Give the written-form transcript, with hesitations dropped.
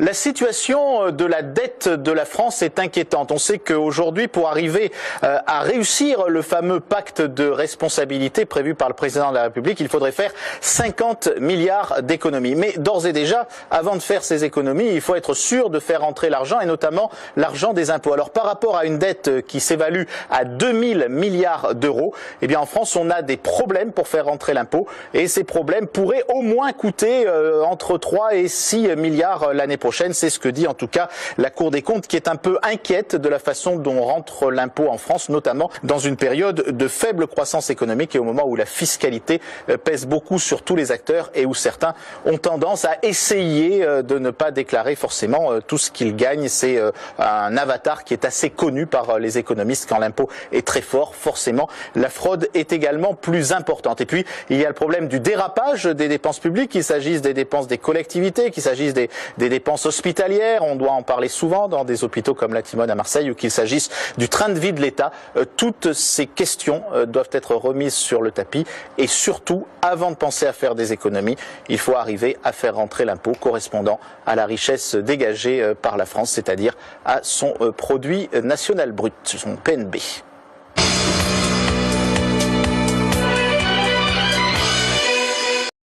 La situation de la dette de la France est inquiétante. On sait qu'aujourd'hui, pour arriver à réussir le fameux pacte de responsabilité prévu par le président de la République, il faudrait faire 50 milliards d'économies. Mais d'ores et déjà, avant de faire ces économies, il faut être sûr de faire entrer l'argent et notamment l'argent des impôts. Alors par rapport à une dette qui s'évalue à 2000 milliards d'euros, eh bien en France, on a des problèmes pour faire rentrer l'impôt et ces problèmes pourraient au moins coûter entre 3 et 6 milliards l'année prochaine. C'est ce que dit en tout cas la Cour des comptes qui est un peu inquiète de la façon dont rentre l'impôt en France, notamment dans une période de faible croissance économique et au moment où la fiscalité pèse beaucoup sur tous les acteurs et où certains ont tendance à essayer de ne pas déclarer forcément tout ce qu'ils gagnent. C'est un avatar qui est assez connu par les économistes. Quand l'impôt est très fort, forcément la fraude est également plus importante. Et puis il y a le problème du dérapage des dépenses publiques, qu'il s'agisse des dépenses des collectivités, qu'il s'agisse des dépenses hospitalières, on doit en parler souvent dans des hôpitaux comme la Timone à Marseille, ou qu'il s'agisse du train de vie de l'État. Toutes ces questions doivent être remises sur le tapis et surtout, avant de penser à faire des économies, il faut arriver à faire rentrer l'impôt correspondant à la richesse dégagée par la France, c'est-à-dire à son produit national brut, son PNB.